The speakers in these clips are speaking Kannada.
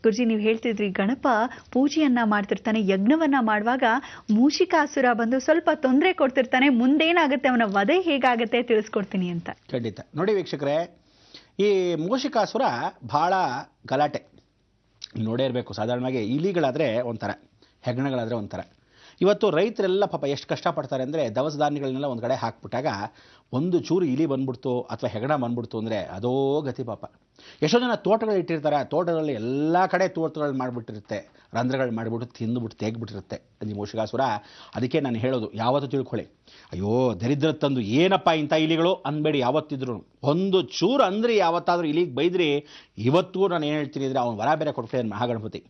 ಗುರುಜಿ, ನೀವು ಹೇಳ್ತಿದ್ರಿ ಗಣಪ ಪೂಜೆಯನ್ನ ಮಾಡ್ತಿರ್ತಾನೆ, ಯಜ್ಞವನ್ನ ಮಾಡುವಾಗ ಮೂಷಿಕಾಸುರ ಬಂದು ಸ್ವಲ್ಪ ತೊಂದರೆ ಕೊಡ್ತಿರ್ತಾನೆ, ಮುಂದೇನಾಗುತ್ತೆ, ಅವನ ವಧೆ ಹೇಗಾಗುತ್ತೆ ತಿಳಿಸ್ಕೊಡ್ತೀನಿ ಅಂತ. ಖಂಡಿತ. ನೋಡಿ ವೀಕ್ಷಕರೇ, ಈ ಮೂಷಿಕಾಸುರ ಬಹಳ ಗಲಾಟೆ ನೋಡೇ ಇರಬೇಕು. ಸಾಧಾರಣವಾಗಿ ಇಲಿಗಳಾದರೆ ಒಂಥರ, ಹೆಗ್ಣಗಳಾದರೆ ಒಂಥರ. ಇವತ್ತು ರೈತರೆಲ್ಲ ಪಾಪ ಎಷ್ಟು ಕಷ್ಟಪಡ್ತಾರೆ ಅಂದರೆ, ದವಸ ಧಾನ್ಯಗಳನ್ನೆಲ್ಲ ಒಂದು ಕಡೆ ಹಾಕ್ಬಿಟ್ಟಾಗ ಒಂದು ಚೂರು ಇಲಿ ಬಂದ್ಬಿಡ್ತು ಅಥವಾ ಹೆಗಣ ಬಂದ್ಬಿಡ್ತು ಅಂದರೆ ಅದೋ ಗತಿ ಪಾಪ. ಎಷ್ಟೋ ಜನ ತೋಟಗಳು ಇಟ್ಟಿರ್ತಾರೆ, ತೋಟಗಳಲ್ಲಿ ಎಲ್ಲ ಕಡೆ ತೋಟಗಳು ಮಾಡಿಬಿಟ್ಟಿರುತ್ತೆ, ರಂಧ್ರಗಳು ಮಾಡಿಬಿಟ್ಟು ತಿಂದುಬಿಟ್ಟು ತೆಗ್ಬಿಟ್ಟಿರುತ್ತೆ ಈ ಮೂಷಿಕಾಸುರ. ಅದಕ್ಕೆ ನಾನು ಹೇಳೋದು, ಯಾವತ್ತೂ ತಿಳ್ಕೊಳ್ಳಿ, ಅಯ್ಯೋ ದರಿದ್ರ ತಂದು ಏನಪ್ಪ ಇಂಥ ಇಲಿಗಳು ಅನ್ಬೇಡಿ ಯಾವತ್ತಿದ್ರು. ಒಂದು ಚೂರು ಅಂದರೆ ಯಾವತ್ತಾದರೂ ಇಲಿಗೆ ಬೈದ್ರಿ, ಇವತ್ತಿಗೂ ನಾನು ಏನು ಹೇಳ್ತೀನಿ ಅಂದರೆ ಅವನು ವರ ಬೇರೆ ಕೊಡ್ತೇನೆ ಮಹಾಗಣಪತಿ,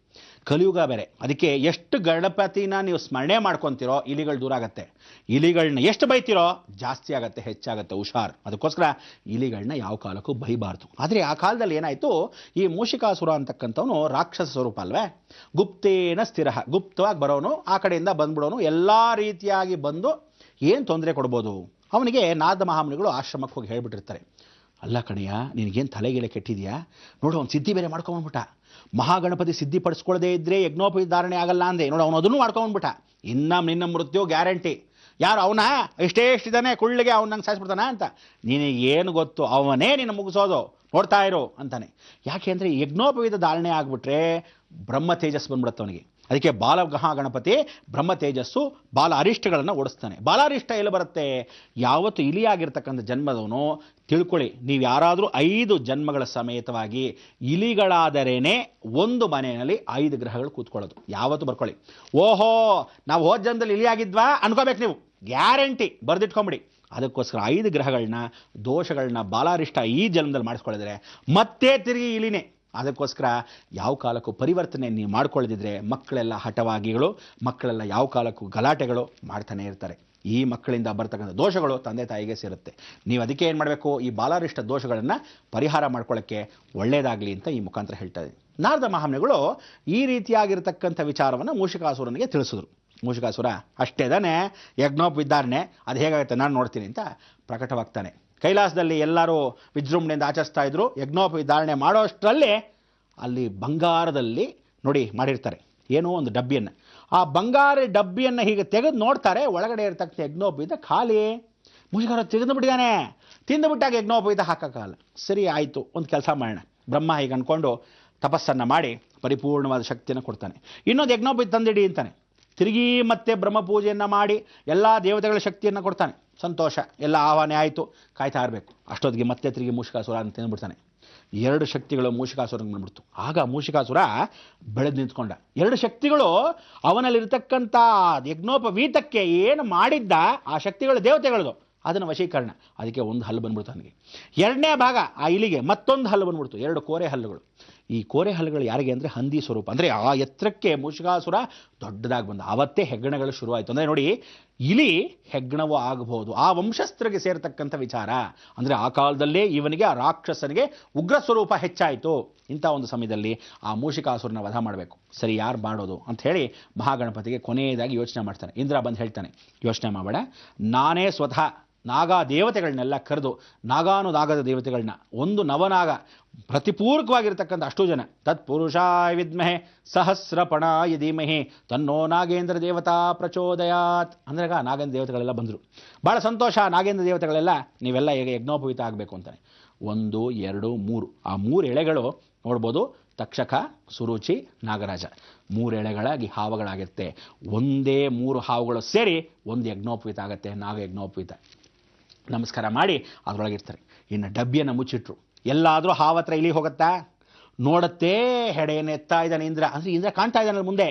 ಕಲಿಯುಗ ಬೇರೆ. ಅದಕ್ಕೆ ಎಷ್ಟು ಗಣಪತಿನ ನೀವು ಸ್ಮರಣೆ ಮಾಡ್ಕೊತೀರೋ ಇಲಿಗಳು ದೂರ ಆಗುತ್ತೆ, ಇಲಿಗಳನ್ನ ಎಷ್ಟು ಬೈತೀರೋ ಜಾಸ್ತಿ ಆಗುತ್ತೆ, ಹೆಚ್ಚಾಗುತ್ತೆ. ಹುಷಾರ್. ಅದಕ್ಕೋಸ್ಕರ ಇಲಿಗಳನ್ನ ಯಾವ ಕಾಲಕ್ಕೂ ಬೈಬಾರ್ದು. ಆದರೆ ಆ ಕಾಲದಲ್ಲಿ ಏನಾಯಿತು, ಈ ಮೂಷಿಕಾಸುರ ಅಂತಕ್ಕಂಥವನು ರಾಕ್ಷಸ ಸ್ವರೂಪ ಅಲ್ವೇ, ಗುಪ್ತೇನ ಸ್ಥಿರ, ಗುಪ್ತವಾಗಿ ಬರೋನು, ಆ ಕಡೆಯಿಂದ ಬಂದ್ಬಿಡೋನು, ಎಲ್ಲ ರೀತಿಯಾಗಿ ಬಂದು ಏನು ತೊಂದರೆ ಕೊಡ್ಬೋದು. ಅವನಿಗೆ ನಾರದ ಮಹಾಮುನಿಗಳು ಆಶ್ರಮಕ್ಕೆ ಹೋಗಿ ಹೇಳ್ಬಿಟ್ಟಿರ್ತಾರೆ, ಅಲ್ಲ ಕಣಯ್ಯ, ನಿನಗೇನು ತಲೆಗಿಲೆ ಕೆಟ್ಟಿದೆಯಾ ನೋಡು, ಅವ್ನು ಸಿದ್ಧಿ ಬೇರೆ ಮಾಡ್ಕೊಂಡ್ಬಿಟ್ಟ, ಮಹಾಗಣಪತಿ ಸಿದ್ಧಿ ಪಡಿಸ್ಕೊಳ್ಳದೆ ಇದ್ದರೆ ಯಜ್ಞೋಪವಿ ಧಾರಣೆ ಆಗಲ್ಲ ಅಂದೆ, ನೋಡು ಅವನು ಅದನ್ನು ಮಾಡ್ಕೊಂಡ್ಬಿಟ್ಟ, ಇನ್ನು ನಿನ್ನ ಮೃತ್ಯು ಗ್ಯಾರಂಟಿ. ಯಾರು ಅವನ ಎಷ್ಟೇಷ್ಟಿದ್ದಾನೆ ಕುಳ್ಳಿಗೆ ಅವ್ನು ನಂಗೆ ಸಾಯಿಸ್ಬಿಡ್ತಾನ ಅಂತ, ನಿನಗೇನು ಗೊತ್ತು, ಅವನೇ ನಿನ್ನ ಮುಗಿಸೋದು, ನೋಡ್ತಾ ಇರು ಅಂತಾನೆ. ಯಾಕೆ ಅಂದರೆ ಯಜ್ಞೋಪವೀತ ಧಾರಣೆ ಆಗಿಬಿಟ್ರೆ ಬ್ರಹ್ಮ ತೇಜಸ್ ಬಂದ್ಬಿಡುತ್ತೆ ಅವನಿಗೆ. ಅದಕ್ಕೆ ಗಣಪತಿ ಬ್ರಹ್ಮ ತೇಜಸ್ಸು ಬಾಲ ಅರಿಷ್ಟಗಳನ್ನು ಓಡಿಸ್ತಾನೆ. ಬಾಲಾರಿಷ್ಟ ಎಲ್ಲಿ ಬರುತ್ತೆ? ಯಾವತ್ತು ಇಲಿಯಾಗಿರ್ತಕ್ಕಂಥ ಜನ್ಮದವನು ತಿಳ್ಕೊಳ್ಳಿ, ನೀವು ಯಾರಾದರೂ 5 ಜನ್ಮಗಳ ಸಮೇತವಾಗಿ ಇಲಿಗಳಾದರೇನೆ ಒಂದು ಮನೆಯಲ್ಲಿ 5 ಗ್ರಹಗಳು ಕೂತ್ಕೊಳ್ಳೋದು. ಯಾವತ್ತು ಬರ್ಕೊಳ್ಳಿ. ಓಹೋ, ನಾವು ಹೋದ ಜನ್ಮದಲ್ಲಿ ಇಲಿಯಾಗಿದ್ವಾ ಅನ್ಕೋಬೇಕು ನೀವು, ಗ್ಯಾರಂಟಿ ಬರೆದಿಟ್ಕೊಂಬಿಡಿ. ಅದಕ್ಕೋಸ್ಕರ 5 ಗ್ರಹಗಳನ್ನ, ದೋಷಗಳನ್ನ, ಬಾಲಾರಿಷ್ಟ ಈ ಜನ್ಮದಲ್ಲಿ ಮಾಡಿಸ್ಕೊಳ್ಳಿದ್ರೆ ಮತ್ತೆ ತಿರುಗಿ ಇಲಿನೇ. ಅದಕ್ಕೋಸ್ಕರ ಯಾವ ಕಾಲಕ್ಕೂ ಪರಿವರ್ತನೆ ನೀವು ಮಾಡ್ಕೊಳ್ಳದಿದ್ರೆ ಮಕ್ಕಳೆಲ್ಲ ಹಠವಾಗಿಗಳು, ಮಕ್ಕಳೆಲ್ಲ ಯಾವ ಕಾಲಕ್ಕೂ ಗಲಾಟೆಗಳು ಮಾಡ್ತಾನೆ ಇರ್ತಾರೆ. ಈ ಮಕ್ಕಳಿಂದ ಬರ್ತಕ್ಕಂಥ ದೋಷಗಳು ತಂದೆ ತಾಯಿಗೆ ಸೇರುತ್ತೆ. ನೀವು ಅದಕ್ಕೆ ಏನು ಮಾಡಬೇಕು, ಈ ಬಾಲಾರಿಷ್ಟ ದೋಷಗಳನ್ನು ಪರಿಹಾರ ಮಾಡ್ಕೊಳ್ಳೋಕ್ಕೆ ಒಳ್ಳೆಯದಾಗಲಿ ಅಂತ ಈ ಮುಖಾಂತರ ಹೇಳ್ತಾ ಇದ್ದೀನಿ. ನಾರದ ಮಹಾಮುನಿಗಳು ಈ ರೀತಿಯಾಗಿರ್ತಕ್ಕಂಥ ವಿಚಾರವನ್ನು ಮೂಷಿಕಾಸುರನಿಗೆ ತಿಳಿಸಿದ್ರು. ಮೂಷಿಕಾಸುರ ಅಷ್ಟೇ ತಾನೇ, ಯಜ್ಞೋಪವಿಧಾರಣೆ ಅದು ಹೇಗಾಗುತ್ತೆ ನಾನು ನೋಡ್ತೀನಿ ಅಂತ ಪ್ರಕಟವಾಗ್ತಾನೆ. ಕೈಲಾಸದಲ್ಲಿ ಎಲ್ಲರೂ ವಿಜೃಂಭಣೆಯಿಂದ ಆಚರಿಸ್ತಾ ಇದ್ರು. ಯಜ್ಞೋಪವಿಧಾರಣೆ ಮಾಡೋಷ್ಟರಲ್ಲಿ ಅಲ್ಲಿ ಬಂಗಾರದಲ್ಲಿ ನೋಡಿ ಮಾಡಿರ್ತಾರೆ ಏನೋ ಒಂದು ಡಬ್ಬಿಯನ್ನು. ಆ ಬಂಗಾರ ಡಬ್ಬಿಯನ್ನು ಹೀಗೆ ತೆಗೆದು ನೋಡ್ತಾರೆ, ಒಳಗಡೆ ಇರ್ತಕ್ಕಂಥ ಯಜ್ಞೋಪವೀತ ಖಾಲಿ. ಮೂಷಿಕಾಸುರ ತೆಗೆದು ಬಿಟ್ಟಿದ್ದಾನೆ, ತಿಂದು ಬಿಟ್ಟಾಗ ಯಜ್ಞೋಪವೀತ ಹಾಕೋಕ್ಕಾಗಲ್ಲ. ಸರಿ ಆಯಿತು, ಒಂದು ಕೆಲಸ ಮಾಡೋಣ. ಬ್ರಹ್ಮ ಹೀಗೆ ಅಂದ್ಕೊಂಡು ತಪಸ್ಸನ್ನು ಮಾಡಿ ಪರಿಪೂರ್ಣವಾದ ಶಕ್ತಿಯನ್ನು ಕೊಡ್ತಾನೆ. ಇನ್ನೊಂದು ಯಜ್ಞೋಪವೀತ ತಂದಿಡಿ ಅಂತಾನೆ. ತಿರುಗಿ ಮತ್ತೆ ಬ್ರಹ್ಮ ಪೂಜೆಯನ್ನು ಮಾಡಿ ಎಲ್ಲ ದೇವತೆಗಳ ಶಕ್ತಿಯನ್ನು ಕೊಡ್ತಾನೆ. ಸಂತೋಷ, ಎಲ್ಲ ಆಹ್ವಾನ ಆಯಿತು, ಕಾಯ್ತಾ ಇರಬೇಕು. ಅಷ್ಟೊತ್ತಿಗೆ ಮತ್ತೆ ತಿರುಗಿ ಮೂಷಿಕಾಸುರ ಅಂತ ತಿಂದುಬಿಡ್ತಾನೆ. 2 ಶಕ್ತಿಗಳು ಮೂಷಿಕಾಸುರಂಗೆ ಬಂದ್ಬಿಡ್ತು. ಆಗ ಮೂಷಿಕಾಸುರ ಬೆಳೆದು ನಿಂತ್ಕೊಂಡ. 2 ಶಕ್ತಿಗಳು ಅವನಲ್ಲಿರ್ತಕ್ಕಂಥ ಯಜ್ಞೋಪವೀತಕ್ಕೆ ಏನು ಮಾಡಿದ್ದ ಆ ಶಕ್ತಿಗಳು ದೇವತೆಗಳದು, ಅದನ್ನು ವಶೀಕರಣ. ಅದಕ್ಕೆ ಒಂದು ಹಲ್ಲು ಬಂದ್ಬಿಡ್ತು ಅವನಿಗೆ. 2ನೇ ಭಾಗ ಆ ಇಲಿಗೆ ಮತ್ತೊಂದು ಹಲ್ಲು ಬಂದ್ಬಿಡ್ತು, 2 ಕೋರೆ ಹಲ್ಲುಗಳು. ಈ ಕೋರೆ ಹಲ್ಲುಗಳು ಯಾರಿಗೆ ಅಂದರೆ ಹಂದಿ ಸ್ವರೂಪ. ಅಂದರೆ ಆ ಎತ್ತರಕ್ಕೆ ಮೂಷಿಕಾಸುರ ದೊಡ್ಡದಾಗಿ ಬಂದ. ಆವತ್ತೇ ಹೆಗ್ಗಣಗಳು ಶುರುವಾಯಿತು. ಅಂದರೆ ನೋಡಿ, ಇಲಿ ಹೆಗ್ಗಣವೂ ಆಗಬಹುದು, ಆ ವಂಶಸ್ಥರಿಗೆ ಸೇರ್ತಕ್ಕಂಥ ವಿಚಾರ. ಅಂದರೆ ಆ ಕಾಲದಲ್ಲೇ ಇವನಿಗೆ, ಆ ರಾಕ್ಷಸನಿಗೆ ಉಗ್ರ ಸ್ವರೂಪ ಹೆಚ್ಚಾಯಿತು. ಇಂಥ ಒಂದು ಸಮಯದಲ್ಲಿ ಆ ಮೂಷಿಕಾಸುರನ ವಧ ಮಾಡಬೇಕು. ಸರಿ, ಯಾರು ಮಾಡೋದು ಅಂತ ಹೇಳಿ ಮಹಾಗಣಪತಿಗೆ ಕೊನೆಯದಾಗಿ ಯೋಚನೆ ಮಾಡ್ತಾನೆ. ಇಂದ್ರ ಬಂದು ಹೇಳ್ತಾನೆ, ಯೋಚನೆ ಮಾಡಬೇಡ, ನಾನೇ ಸ್ವತಃ ನಾಗಾ ದೇವತೆಗಳನ್ನೆಲ್ಲ ಕರೆದು, ನಾಗಾನುನಾಗದ ದೇವತೆಗಳನ್ನ, ಒಂದು ನವನಾಗ ಪ್ರತಿಪೂರ್ವಕವಾಗಿರ್ತಕ್ಕಂಥ 8 ಜನ, ತತ್ಪುರುಷಾಯ ವಿದ್ಮಹೆ ಸಹಸ್ರಪಣಾಯ ಧೀಮಹಿ ತನ್ನೋ ನಾಗೇಂದ್ರ ದೇವತಾ ಪ್ರಚೋದಯಾತ್. ಅಂದ್ರಾಗ ನಾಗೇಂದ್ರ ದೇವತೆಗಳೆಲ್ಲ ಬಂದರು. ಭಾಳ ಸಂತೋಷ, ನಾಗೇಂದ್ರ ದೇವತೆಗಳೆಲ್ಲ ನೀವೆಲ್ಲ ಈಗ ಯಜ್ಞೋಪವೀತ ಆಗಬೇಕು ಅಂತಾನೆ. 1, 2, 3 ಆ 3 ಎಳೆಗಳು ನೋಡ್ಬೋದು, ತಕ್ಷಕ, ಸುರುಚಿ, ನಾಗರಾಜ 3 ಎಳೆಗಳಾಗಿ ಹಾವುಗಳಾಗಿರುತ್ತೆ. ಒಂದೇ 3 ಹಾವುಗಳು ಸೇರಿ ಒಂದು ಯಜ್ಞೋಪವೀತ ಆಗುತ್ತೆ, ನಾಗ ಯಜ್ಞೋಪವೀತ. ನಮಸ್ಕಾರ ಮಾಡಿ ಅದರೊಳಗಿರ್ತಾರೆ. ಇನ್ನು ಡಬ್ಬಿಯನ್ನು ಮುಚ್ಚಿಟ್ರು. ಎಲ್ಲಾದರೂ ಹಾವು ಹತ್ರ ಇಲಿ ಹೋಗುತ್ತಾ? ನೋಡುತ್ತೇ, ಹೆಡೆಯನ್ನು ಎತ್ತಾ ಇದ್ದಾನೆ ಇಂದ್ರ. ಅಂದರೆ ಇಂದ್ರ ಕಾಣ್ತಾ ಇದ್ದಾನೆ ಮುಂದೆ,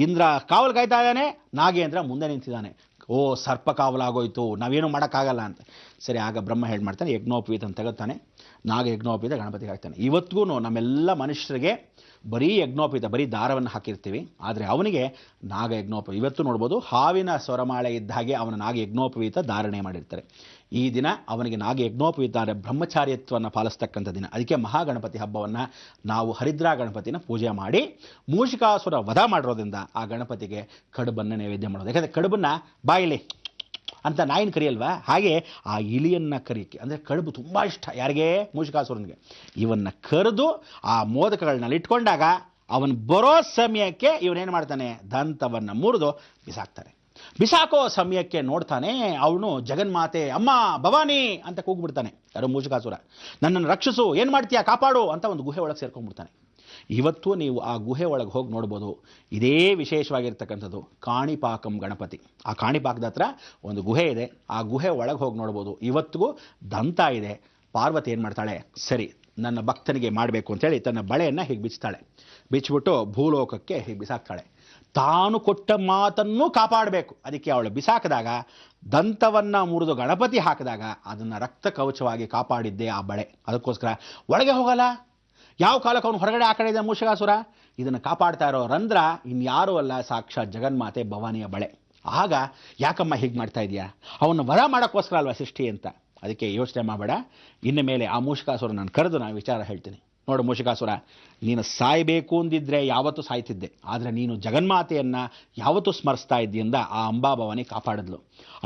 ಇಂದ್ರ ಕಾವಲು ಕಾಯ್ತಾ ಇದ್ದಾನೆ, ನಾಗೇಂದ್ರ ಮುಂದೆ ನಿಂತಿದ್ದಾನೆ. ಓ, ಸರ್ಪ ಕಾವಲಾಗೋಯ್ತು, ನಾವೇನು ಮಾಡೋಕ್ಕಾಗಲ್ಲ ಅಂತ. ಸರಿ, ಆಗ ಬ್ರಹ್ಮ ಹೇಳಿ ಮಾಡ್ತಾನೆ, ಯಜ್ಞೋಪವೀತ ಅಂತ ತೆಗುತ್ತಾನೆ. ನಾಗ ಯಜ್ಞೋಪವೀತ ಗಣಪತಿಗೆ ಹಾಕ್ತಾನೆ. ಇವತ್ತಿಗೂ ನಮ್ಮೆಲ್ಲ ಮನುಷ್ಯರಿಗೆ ಬರೀ ಯಜ್ಞೋಪವೀತ, ಬರೀ ದಾರವನ್ನು ಹಾಕಿರ್ತೀವಿ. ಆದರೆ ಅವನಿಗೆ ನಾಗ ಯಜ್ಞೋಪವೀತ ಇವತ್ತು ನೋಡ್ಬೋದು, ಹಾವಿನ ಸ್ವರಮಾಳೆ ಇದ್ದ ಹಾಗೆ ಅವನ ನಾಗ ಯಜ್ಞೋಪವೀತ ಧಾರಣೆ ಮಾಡಿರ್ತಾರೆ. ಈ ದಿನ ಅವನಿಗೆ ನಾಗ ಯಜ್ಞೋಪವೀತ ಬ್ರಹ್ಮಚಾರ್ಯತ್ವವನ್ನು ಪಾಲಿಸ್ತಕ್ಕಂಥ ದಿನ. ಅದಕ್ಕೆ ಮಹಾಗಣಪತಿ ಹಬ್ಬವನ್ನು ನಾವು ಹರಿದ್ರಾ ಗಣಪತಿನ ಪೂಜೆ ಮಾಡಿ ಮೂಷಿಕಾಸುರ ವಧ ಮಾಡಿರೋದ್ರಿಂದ ಆ ಗಣಪತಿಗೆ ಕಡುಬನ್ನು ನೈವೇದ್ಯ ಮಾಡೋದು. ಯಾಕಂದರೆ ಕಡುಬನ್ನು ಬಾಯಿಲಿ ಅಂತ ನಾಯಿನ ಕರಿಯಲ್ವಾ, ಹಾಗೆ ಆ ಇಲಿಯನ್ನು ಕರಿಯಕ್ಕೆ, ಅಂದರೆ ಕಡುಬು ತುಂಬ ಇಷ್ಟ ಯಾರಿಗೆ? ಮೂಷಿಕಾಸುರನಿಗೆ. ಇವನ್ನು ಕರೆದು ಆ ಮೋದಕಗಳನ್ನಲ್ಲಿ ಇಟ್ಕೊಂಡಾಗ ಅವನು ಬರೋ ಸಮಯಕ್ಕೆ ಇವನೇನು ಮಾಡ್ತಾನೆ, ದಂತವನ್ನು ಮುರಿದು ಬಿಸಾಕ್ತಾನೆ. ಬಿಸಾಕೋ ಸಮಯಕ್ಕೆ ನೋಡ್ತಾನೆ, ಅವನು ಜಗನ್ಮಾತೆ ಅಮ್ಮ ಭವಾನಿ ಅಂತ ಕೂಗ್ಬಿಡ್ತಾನೆ. ಯಾರೋ ಮೂಷಿಕಾಸುರ, ನನ್ನನ್ನು ರಕ್ಷಿಸು, ಏನು ಮಾಡ್ತೀಯಾ, ಕಾಪಾಡು ಅಂತ ಒಂದು ಗುಹೆ ಒಳಗೆ ಸೇರ್ಕೊಂಡ್ಬಿಡ್ತಾನೆ. ಇವತ್ತು ನೀವು ಆ ಗುಹೆ ಒಳಗೆ ಹೋಗಿ ನೋಡ್ಬೋದು. ಇದೇ ವಿಶೇಷವಾಗಿರ್ತಕ್ಕಂಥದ್ದು ಕಾಣಿಪಾಕಂ ಗಣಪತಿ. ಆ ಕಾಣಿಪಾಕದ ಹತ್ರ ಒಂದು ಗುಹೆ ಇದೆ. ಆ ಗುಹೆ ಒಳಗೆ ಹೋಗಿ ನೋಡ್ಬೋದು. ಇವತ್ತಿಗೂ ದಂತ ಇದೆ. ಪಾರ್ವತಿ ಏನು ಮಾಡ್ತಾಳೆ, ಸರಿ ನನ್ನ ಭಕ್ತನಿಗೆ ಮಾಡಬೇಕು ಅಂತೇಳಿ ತನ್ನ ಬಳೆಯನ್ನು ಹೀಗೆ ಬಿಚ್ತಾಳೆ. ಬಿಚ್ಚಿಬಿಟ್ಟು ಭೂಲೋಕಕ್ಕೆ ಹೀಗೆ ಬಿಸಾಕ್ತಾಳೆ. ತಾನು ಕೊಟ್ಟ ಮಾತನ್ನು ಕಾಪಾಡಬೇಕು. ಅದಕ್ಕೆ ಅವಳು ಬಿಸಾಕಿದಾಗ, ದಂತವನ್ನು ಮುರಿದು ಗಣಪತಿ ಹಾಕಿದಾಗ ಅದನ್ನು ರಕ್ತ ಕವಚವಾಗಿ ಕಾಪಾಡಿದ್ದೆ ಆ ಬಳೆ. ಅದಕ್ಕೋಸ್ಕರ ಒಳಗೆ ಹೋಗಲ್ಲ. ಯಾವ ಕಾಲಕ್ಕೆ ಅವನು ಹೊರಗಡೆ ಆ ಕಡೆ ಇದೆ ಮೂಷಿಕಾಸುರ. ಇದನ್ನು ಕಾಪಾಡ್ತಾ ಇರೋ ರಂಧ್ರ ಇನ್ಯಾರೂ ಅಲ್ಲ, ಸಾಕ್ಷಾತ್ ಜಗನ್ಮಾತೆ ಭವಾನಿಯ ಬಳೆ. ಆಗ ಯಾಕಮ್ಮ ಹೀಗೆ ಮಾಡ್ತಾ ಇದೆಯಾ, ಅವನು ವರ ಮಾಡೋಕ್ಕೋಸ್ಕರ ಅಲ್ವಾ ಸೃಷ್ಟಿ ಅಂತ. ಅದಕ್ಕೆ ಯೋಚನೆ ಮಾಡಬೇಡ. ಇನ್ನು ಮೇಲೆ ಆ ಮೂಷಿಕಾಸುರ ನಾನು ಕರೆದು ನಾನು ವಿಚಾರ ಹೇಳ್ತೀನಿ. ನೋಡು ಮೂಷಿಕಾಸುರ, ನೀನು ಸಾಯಬೇಕು ಅಂದಿದ್ರೆ ಯಾವತ್ತೂ ಸಾಯ್ತಿದ್ದೆ. ಆದರೆ ನೀನು ಜಗನ್ಮಾತೆಯನ್ನು ಯಾವತ್ತೂ ಸ್ಮರಿಸ್ತಾ ಇದ್ದಿಂದ ಆ ಅಂಬಾಭವಾನಿ ಕಾಪಾಡಿದ್ಲು.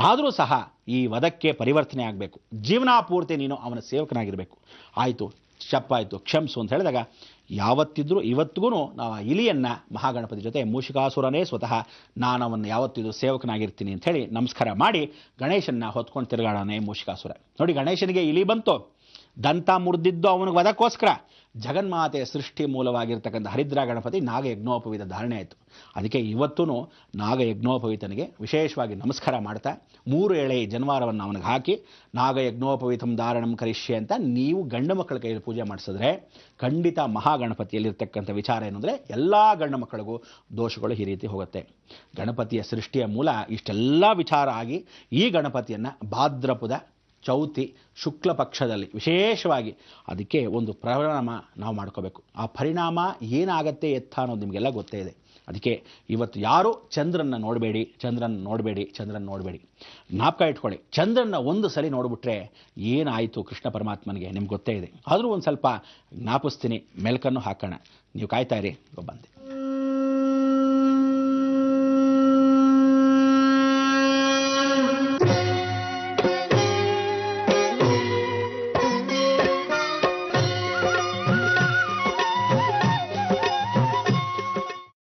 ಆದರೂ ಸಹ ಈ ವಧಕ್ಕೆ ಪರಿವರ್ತನೆ ಆಗಬೇಕು. ಜೀವನ ಪೂರ್ತಿ ನೀನು ಅವನ ಸೇವಕನಾಗಿರಬೇಕು. ಆಯಿತು, ಚಪ್ಪಾಯಿತು, ಕ್ಷಮಿಸು ಅಂತ ಹೇಳಿದಾಗ, ಯಾವತ್ತಿದ್ರೂ ಇವತ್ತಿಗೂ ನಾವು ಆ ಇಲಿಯನ್ನು ಮಹಾಗಣಪತಿ ಜೊತೆ ಮೂಷಿಕಾಸುರನೇ ಸ್ವತಃ ನಾನು ಅವನ್ನ ಯಾವತ್ತಿದ್ರೂ ಸೇವಕನಾಗಿರ್ತೀನಿ ಅಂತ ಹೇಳಿ ನಮಸ್ಕಾರ ಮಾಡಿ ಗಣೇಶನ್ನ ಹೊತ್ಕೊಂಡು ತಿರುಗಾಡೋನೆ ಮೂಷಿಕಾಸುರ. ನೋಡಿ, ಗಣೇಶನಿಗೆ ಇಲಿ ಬಂತು, ದಂತ ಮುರಿದಿದ್ದು ಅವನಿಗೆ ವಧಕ್ಕೋಸ್ಕರ. ಜಗನ್ಮಾತೆಯ ಸೃಷ್ಟಿ ಮೂಲವಾಗಿರ್ತಕ್ಕಂಥ ಹರಿದ್ರಾ ಗಣಪತಿ ನಾಗ ಯಜ್ಞೋಪವೀತ ಧಾರಣೆ ಆಯಿತು. ಅದಕ್ಕೆ ಇವತ್ತೂ ನಾಗ ಯಜ್ಞೋಪವೀತನಿಗೆ ವಿಶೇಷವಾಗಿ ನಮಸ್ಕಾರ ಮಾಡ್ತಾ 3 ಎಳೆ ಜನವಾರವನ್ನು ಅವನಿಗೆ ಹಾಕಿ ನಾಗ ಯಜ್ಞೋಪವೀತಂ ಧಾರಣಂ ಕರಿಷ್ಯೆ ಅಂತ ನೀವು ಗಂಡು ಮಕ್ಕಳ ಕೈಯಲ್ಲಿ ಪೂಜೆ ಮಾಡಿಸಿದ್ರೆ ಖಂಡಿತ ಮಹಾಗಣಪತಿಯಲ್ಲಿರ್ತಕ್ಕಂಥ ವಿಚಾರ ಏನು ಅಂದರೆ ಎಲ್ಲ ಗಂಡು ಮಕ್ಕಳಿಗೂ ದೋಷಗಳು ಈ ರೀತಿ ಹೋಗುತ್ತೆ. ಗಣಪತಿಯ ಸೃಷ್ಟಿಯ ಮೂಲ ಇಷ್ಟೆಲ್ಲ ವಿಚಾರ ಆಗಿ ಈ ಗಣಪತಿಯನ್ನು ಭಾದ್ರಪದ ಚೌತಿ ಶುಕ್ಲ ಪಕ್ಷದಲ್ಲಿ ವಿಶೇಷವಾಗಿ ಅದಕ್ಕೆ ಒಂದು ಪರಿಣಾಮ ನಾವು ಮಾಡ್ಕೋಬೇಕು. ಆ ಪರಿಣಾಮ ಏನಾಗತ್ತೆ ಎತ್ತ ಅನ್ನೋದು ನಿಮಗೆಲ್ಲ ಗೊತ್ತೇ ಇದೆ. ಅದಕ್ಕೆ ಇವತ್ತು ಯಾರು ಚಂದ್ರನ್ನ ನೋಡಬೇಡಿ, ಚಂದ್ರನ ನೋಡಬೇಡಿ. ಜ್ಞಾಪಕ ಇಟ್ಕೊಳ್ಳಿ, ಚಂದ್ರನ ಒಂದು ಸರಿ ನೋಡಿಬಿಟ್ರೆ ಏನಾಯಿತು ಕೃಷ್ಣ ಪರಮಾತ್ಮನಿಗೆ ನಿಮ್ಗೆ ಗೊತ್ತೇ ಇದೆ. ಆದರೂ ಒಂದು ಸ್ವಲ್ಪ ಜ್ಞಾಪಿಸ್ತೀನಿ, ಮೆಲ್ಕನ್ನು ಹಾಕೋಣ. ನೀವು ಕಾಯ್ತಾ ಇರಿ, ಬಂದೆ.